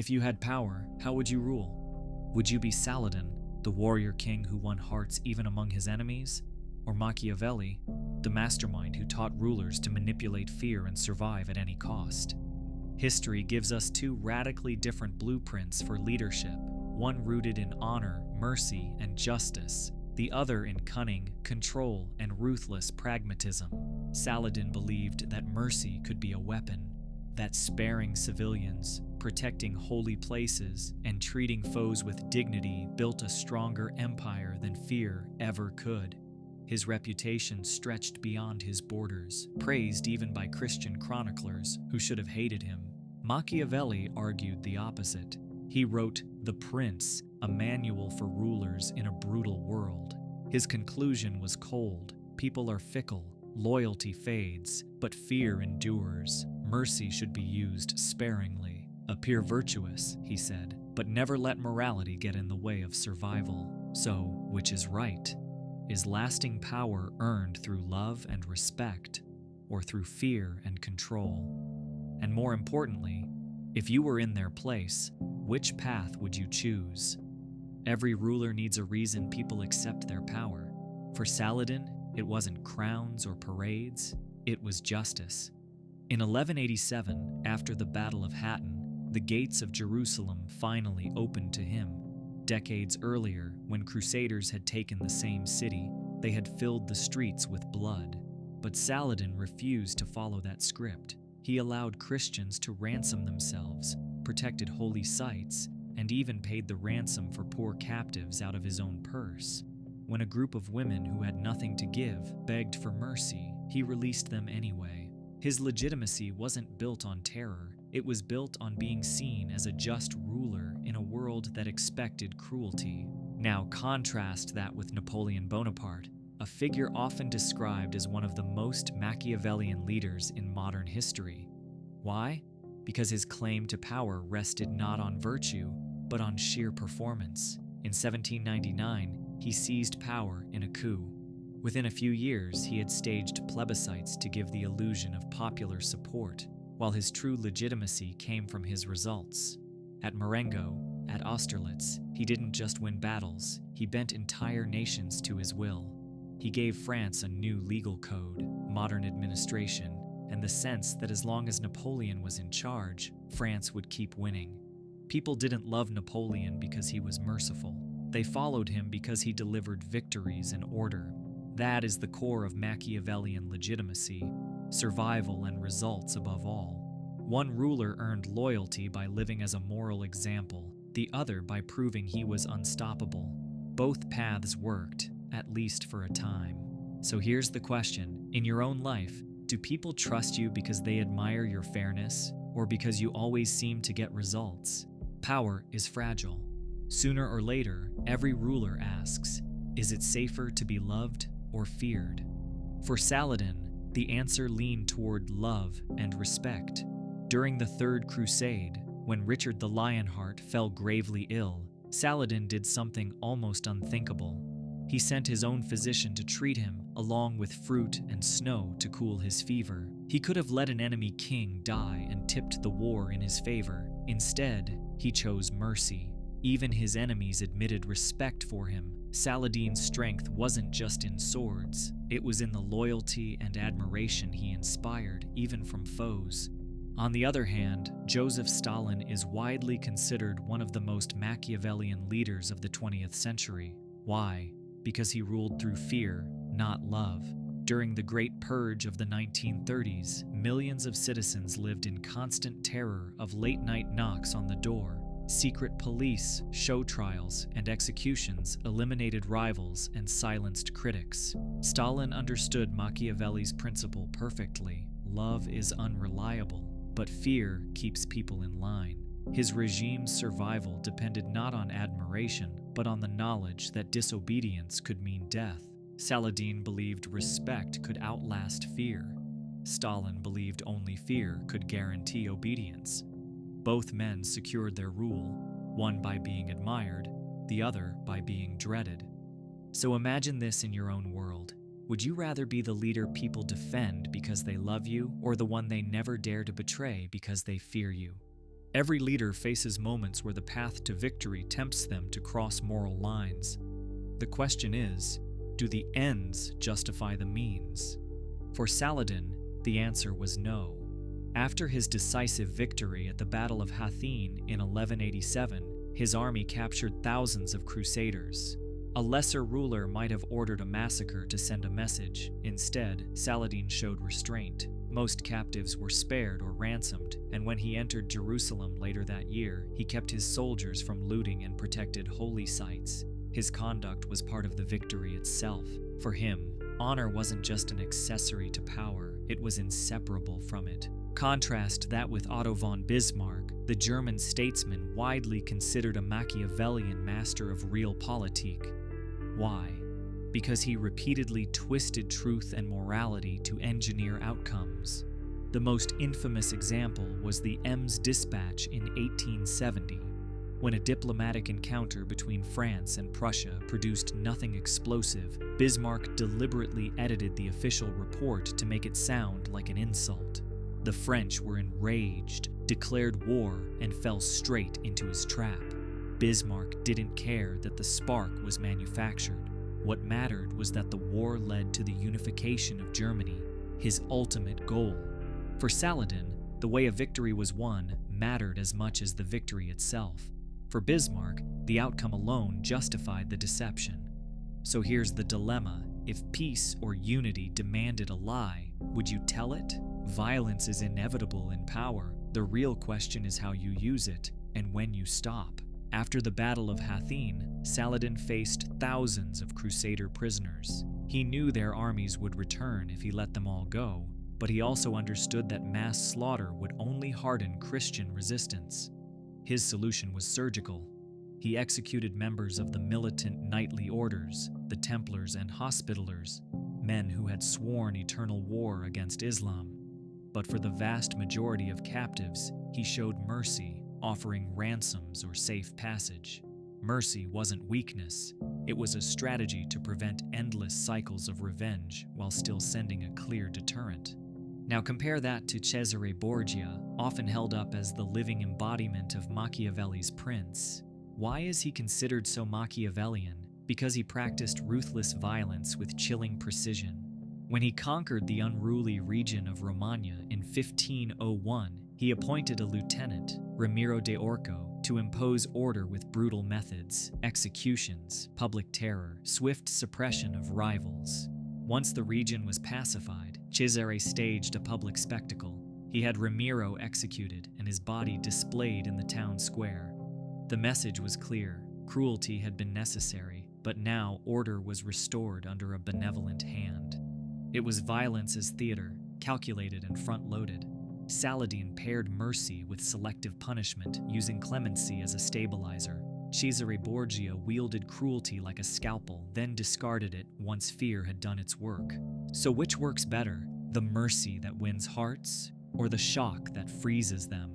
If you had power, how would you rule? Would you be Saladin, the warrior king who won hearts even among his enemies? Or Machiavelli, the mastermind who taught rulers to manipulate fear and survive at any cost? History gives us two radically different blueprints for leadership, one rooted in honor, mercy, and justice, the other in cunning, control, and ruthless pragmatism. Saladin believed that mercy could be a weapon, that sparing civilians, protecting holy places, and treating foes with dignity built a stronger empire than fear ever could. His reputation stretched beyond his borders, praised even by Christian chroniclers who should have hated him. Machiavelli argued the opposite. He wrote The Prince, a manual for rulers in a brutal world. His conclusion was cold. People are fickle, loyalty fades, but fear endures. Mercy should be used sparingly. Appear virtuous, he said, but never let morality get in the way of survival. So, which is right? Is lasting power earned through love and respect, or through fear and control? And more importantly, if you were in their place, which path would you choose? Every ruler needs a reason people accept their power. For Saladin, it wasn't crowns or parades, it was justice. In 1187, after the Battle of Hattin, the gates of Jerusalem finally opened to him. Decades earlier, when Crusaders had taken the same city, they had filled the streets with blood. But Saladin refused to follow that script. He allowed Christians to ransom themselves, protected holy sites, and even paid the ransom for poor captives out of his own purse. When a group of women who had nothing to give begged for mercy, he released them anyway. His legitimacy wasn't built on terror, it was built on being seen as a just ruler in a world that expected cruelty. Now contrast that with Napoleon Bonaparte, a figure often described as one of the most Machiavellian leaders in modern history. Why? Because his claim to power rested not on virtue, but on sheer performance. In 1799, he seized power in a coup. Within a few years, he had staged plebiscites to give the illusion of popular support, while his true legitimacy came from his results. At Marengo, at Austerlitz, he didn't just win battles, he bent entire nations to his will. He gave France a new legal code, modern administration, and the sense that as long as Napoleon was in charge, France would keep winning. People didn't love Napoleon because he was merciful. They followed him because he delivered victories and order. That is the core of Machiavellian legitimacy, survival and results above all. One ruler earned loyalty by living as a moral example, the other by proving he was unstoppable. Both paths worked, at least for a time. So here's the question, in your own life, do people trust you because they admire your fairness, or because you always seem to get results? Power is fragile. Sooner or later, every ruler asks, is it safer to be loved or feared? For Saladin, the answer leaned toward love and respect. During the Third Crusade, when Richard the Lionheart fell gravely ill, Saladin did something almost unthinkable. He sent his own physician to treat him, along with fruit and snow to cool his fever. He could have let an enemy king die and tipped the war in his favor. Instead, he chose mercy. Even his enemies admitted respect for him. Saladin's strength wasn't just in swords, it was in the loyalty and admiration he inspired, even from foes. On the other hand, Joseph Stalin is widely considered one of the most Machiavellian leaders of the 20th century. Why? Because he ruled through fear, not love. During the Great Purge of the 1930s, millions of citizens lived in constant terror of late-night knocks on the door. Secret police, show trials, and executions eliminated rivals and silenced critics. Stalin understood Machiavelli's principle perfectly. Love is unreliable, but fear keeps people in line. His regime's survival depended not on admiration, but on the knowledge that disobedience could mean death. Saladin believed respect could outlast fear. Stalin believed only fear could guarantee obedience. Both men secured their rule, one by being admired, the other by being dreaded. So imagine this in your own world. Would you rather be the leader people defend because they love you, or the one they never dare to betray because they fear you? Every leader faces moments where the path to victory tempts them to cross moral lines. The question is, do the ends justify the means? For Saladin, the answer was no. After his decisive victory at the Battle of Hattin in 1187, his army captured thousands of crusaders. A lesser ruler might have ordered a massacre to send a message. Instead, Saladin showed restraint. Most captives were spared or ransomed, and when he entered Jerusalem later that year, he kept his soldiers from looting and protected holy sites. His conduct was part of the victory itself. For him, honor wasn't just an accessory to power, it was inseparable from it. Contrast that with Otto von Bismarck, the German statesman widely considered a Machiavellian master of realpolitik. Why? Because he repeatedly twisted truth and morality to engineer outcomes. The most infamous example was the Ems Dispatch in 1870, when a diplomatic encounter between France and Prussia produced nothing explosive. Bismarck deliberately edited the official report to make it sound like an insult. The French were enraged, declared war, and fell straight into his trap. Bismarck didn't care that the spark was manufactured. What mattered was that the war led to the unification of Germany, his ultimate goal. For Saladin, the way a victory was won mattered as much as the victory itself. For Bismarck, the outcome alone justified the deception. So here's the dilemma. If peace or unity demanded a lie, would you tell it? Violence is inevitable in power. The real question is how you use it and when you stop. After the Battle of Hattin, Saladin faced thousands of crusader prisoners. He knew their armies would return if he let them all go, but he also understood that mass slaughter would only harden Christian resistance. His solution was surgical. He executed members of the militant knightly orders, the Templars and Hospitallers, men who had sworn eternal war against Islam. But for the vast majority of captives, he showed mercy, offering ransoms or safe passage. Mercy wasn't weakness. It was a strategy to prevent endless cycles of revenge while still sending a clear deterrent. Now compare that to Cesare Borgia, often held up as the living embodiment of Machiavelli's prince. Why is he considered so Machiavellian? Because he practiced ruthless violence with chilling precision. When he conquered the unruly region of Romagna in 1501, he appointed a lieutenant, Ramiro de Orco, to impose order with brutal methods, executions, public terror, swift suppression of rivals. Once the region was pacified, Cesare staged a public spectacle. He had Ramiro executed and his body displayed in the town square. The message was clear. Cruelty had been necessary, but now order was restored under a benevolent hand. It was violence as theater, calculated and front-loaded. Saladin paired mercy with selective punishment, using clemency as a stabilizer. Cesare Borgia wielded cruelty like a scalpel, then discarded it once fear had done its work. So which works better, the mercy that wins hearts, or the shock that freezes them?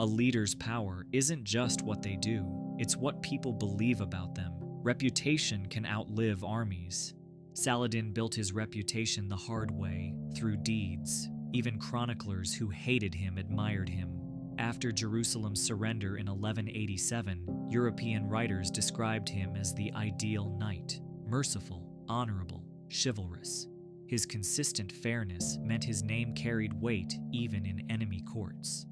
A leader's power isn't just what they do, it's what people believe about them. Reputation can outlive armies. Saladin built his reputation the hard way, through deeds. Even chroniclers who hated him admired him. After Jerusalem's surrender in 1187, European writers described him as the ideal knight, merciful, honorable, chivalrous. His consistent fairness meant his name carried weight even in enemy courts.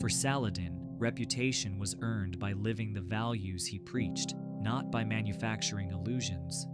For Saladin, reputation was earned by living the values he preached, not by manufacturing illusions.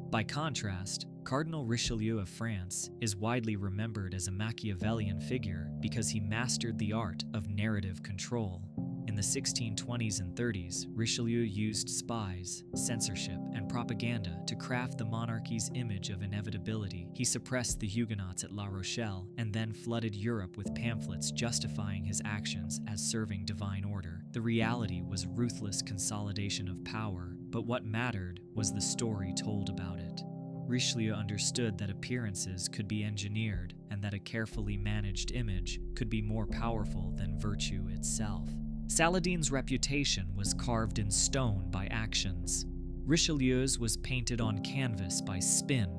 By contrast, Cardinal Richelieu of France is widely remembered as a Machiavellian figure because he mastered the art of narrative control. In the 1620s and 30s, Richelieu used spies, censorship, and propaganda to craft the monarchy's image of inevitability. He suppressed the Huguenots at La Rochelle and then flooded Europe with pamphlets justifying his actions as serving divine order. The reality was ruthless consolidation of power, but what mattered was the story told about it. Richelieu understood that appearances could be engineered and that a carefully managed image could be more powerful than virtue itself. Saladin's reputation was carved in stone by actions. Richelieu's was painted on canvas by spin.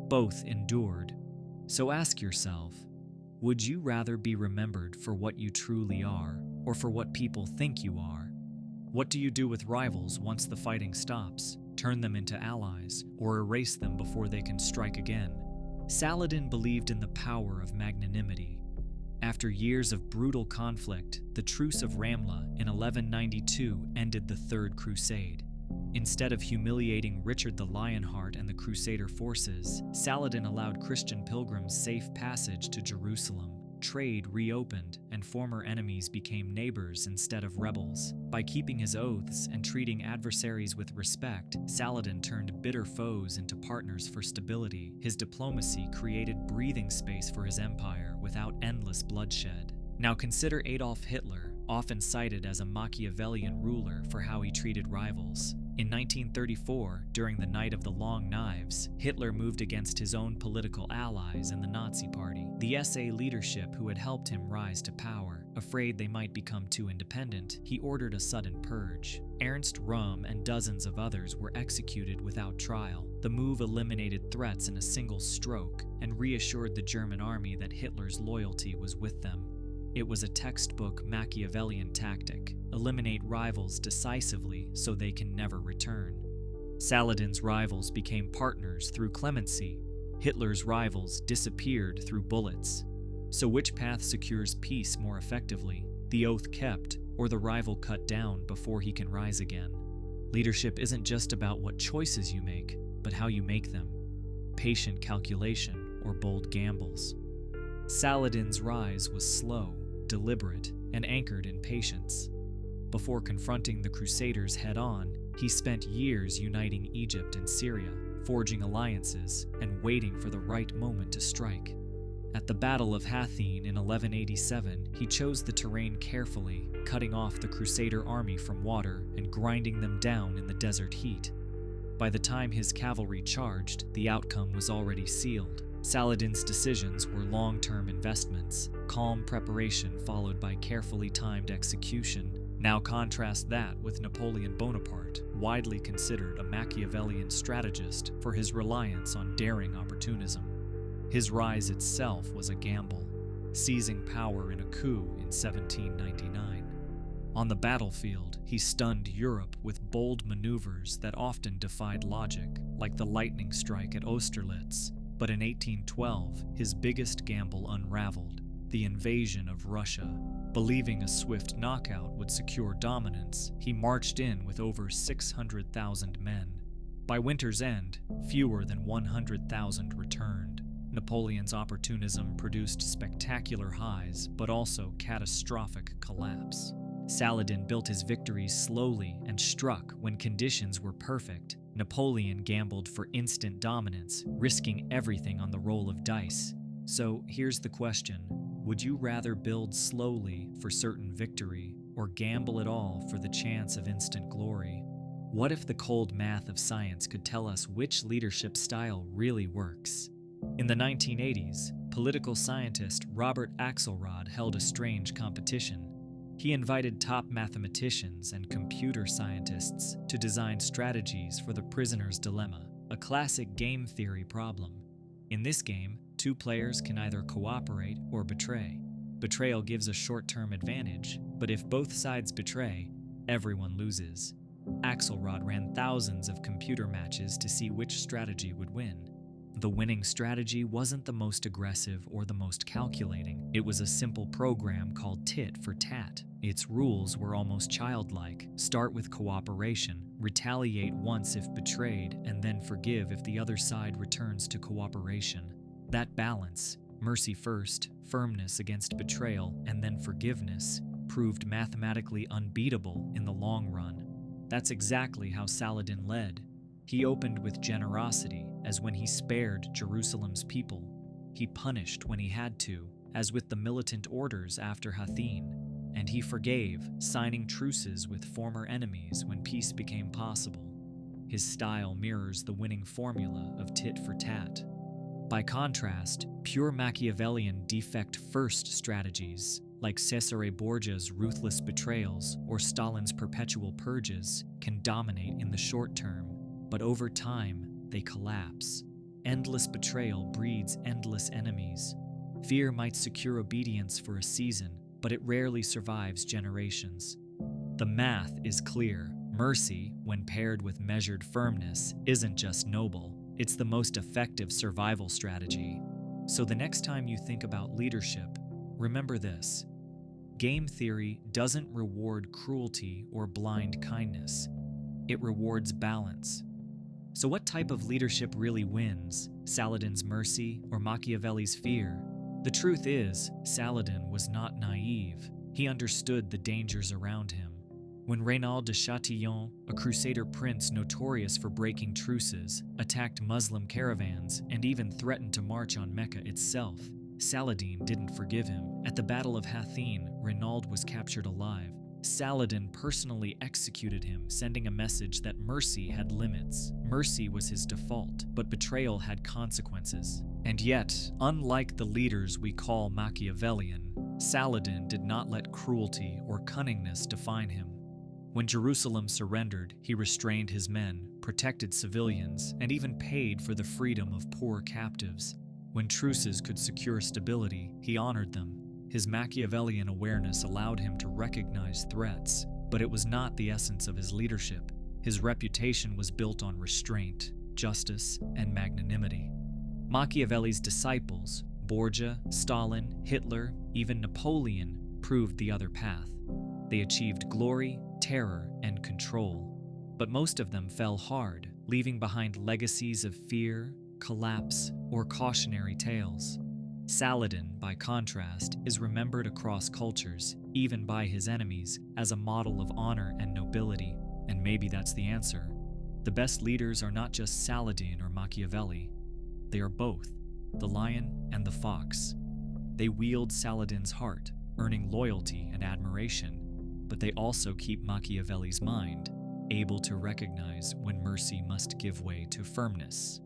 Both endured. So ask yourself, would you rather be remembered for what you truly are, or for what people think you are? What do you do with rivals once the fighting stops? Turn them into allies, or erase them before they can strike again? Saladin believed in the power of magnanimity. After years of brutal conflict, the Truce of Ramla in 1192 ended the Third Crusade. Instead of humiliating Richard the Lionheart and the Crusader forces, Saladin allowed Christian pilgrims safe passage to Jerusalem. Trade reopened, and former enemies became neighbors instead of rebels. By keeping his oaths and treating adversaries with respect, Saladin turned bitter foes into partners for stability. His diplomacy created breathing space for his empire without endless bloodshed. Now consider Adolf Hitler, often cited as a Machiavellian ruler for how he treated rivals. In 1934, during the Night of the Long Knives, Hitler moved against his own political allies in the Nazi Party, the SA leadership who had helped him rise to power. Afraid they might become too independent, he ordered a sudden purge. Ernst Röhm and dozens of others were executed without trial. The move eliminated threats in a single stroke and reassured the German army that Hitler's loyalty was with them. It was a textbook Machiavellian tactic: eliminate rivals decisively so they can never return. Saladin's rivals became partners through clemency. Hitler's rivals disappeared through bullets. So which path secures peace more effectively? The oath kept, or the rival cut down before he can rise again? Leadership isn't just about what choices you make, but how you make them. Patient calculation or bold gambles. Saladin's rise was slow, deliberate, and anchored in patience. Before confronting the Crusaders head-on, he spent years uniting Egypt and Syria, forging alliances, and waiting for the right moment to strike. At the Battle of Hattin in 1187, he chose the terrain carefully, cutting off the Crusader army from water and grinding them down in the desert heat. By the time his cavalry charged, the outcome was already sealed. Saladin's decisions were long-term investments, calm preparation followed by carefully timed execution. Now contrast that with Napoleon Bonaparte, widely considered a Machiavellian strategist for his reliance on daring opportunism. His rise itself was a gamble, seizing power in a coup in 1799. On the battlefield, he stunned Europe with bold maneuvers that often defied logic, like the lightning strike at Austerlitz. But in 1812, his biggest gamble unraveled: the invasion of Russia. Believing a swift knockout would secure dominance, he marched in with over 600,000 men. By winter's end, fewer than 100,000 returned. Napoleon's opportunism produced spectacular highs, but also catastrophic collapse. Saladin built his victories slowly and struck when conditions were perfect. Napoleon gambled for instant dominance, risking everything on the roll of dice. So here's the question: would you rather build slowly for certain victory, or gamble it all for the chance of instant glory? What if the cold math of science could tell us which leadership style really works? In the 1980s, political scientist Robert Axelrod held a strange competition. He invited top mathematicians and computer scientists to design strategies for the prisoner's dilemma, a classic game theory problem. In this game, two players can either cooperate or betray. Betrayal gives a short-term advantage, but if both sides betray, everyone loses. Axelrod ran thousands of computer matches to see which strategy would win. The winning strategy wasn't the most aggressive or the most calculating. It was a simple program called tit for tat. Its rules were almost childlike. Start with cooperation, retaliate once if betrayed, and then forgive if the other side returns to cooperation. That balance, mercy first, firmness against betrayal, and then forgiveness, proved mathematically unbeatable in the long run. That's exactly how Saladin led. He opened with generosity, as when he spared Jerusalem's people. He punished when he had to, as with the militant orders after Hattin. And he forgave, signing truces with former enemies when peace became possible. His style mirrors the winning formula of tit for tat. By contrast, pure Machiavellian defect-first strategies, like Cesare Borgia's ruthless betrayals or Stalin's perpetual purges, can dominate in the short term, but over time, they collapse. Endless betrayal breeds endless enemies. Fear might secure obedience for a season, but it rarely survives generations. The math is clear. Mercy, when paired with measured firmness, isn't just noble, it's the most effective survival strategy. So the next time you think about leadership, remember this. Game theory doesn't reward cruelty or blind kindness. It rewards balance. So what type of leadership really wins? Saladin's mercy or Machiavelli's fear? The truth is, Saladin was not naive. He understood the dangers around him. When Reynald de Chatillon, a crusader prince notorious for breaking truces, attacked Muslim caravans and even threatened to march on Mecca itself, Saladin didn't forgive him. At the Battle of Hattin, Reynald was captured alive. Saladin personally executed him, sending a message that mercy had limits. Mercy was his default, but betrayal had consequences. And yet, unlike the leaders we call Machiavellian, Saladin did not let cruelty or cunningness define him. When Jerusalem surrendered, he restrained his men, protected civilians, and even paid for the freedom of poor captives. When truces could secure stability, he honored them. His Machiavellian awareness allowed him to recognize threats, but it was not the essence of his leadership. His reputation was built on restraint, justice, and magnanimity. Machiavelli's disciples, Borgia, Stalin, Hitler, even Napoleon, proved the other path. They achieved glory, terror, and control. But most of them fell hard, leaving behind legacies of fear, collapse, or cautionary tales. Saladin, by contrast, is remembered across cultures, even by his enemies, as a model of honor and nobility. And maybe that's the answer. The best leaders are not just Saladin or Machiavelli. They are both, the lion and the fox. They wield Saladin's heart, earning loyalty and admiration, but they also keep Machiavelli's mind, able to recognize when mercy must give way to firmness.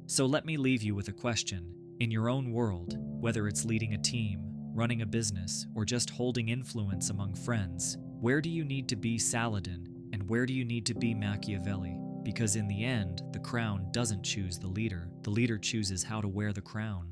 So let me leave you with a question. In your own world, whether it's leading a team, running a business, or just holding influence among friends, where do you need to be Saladin and where do you need to be Machiavelli? Because in the end, the crown doesn't choose the leader chooses how to wear the crown.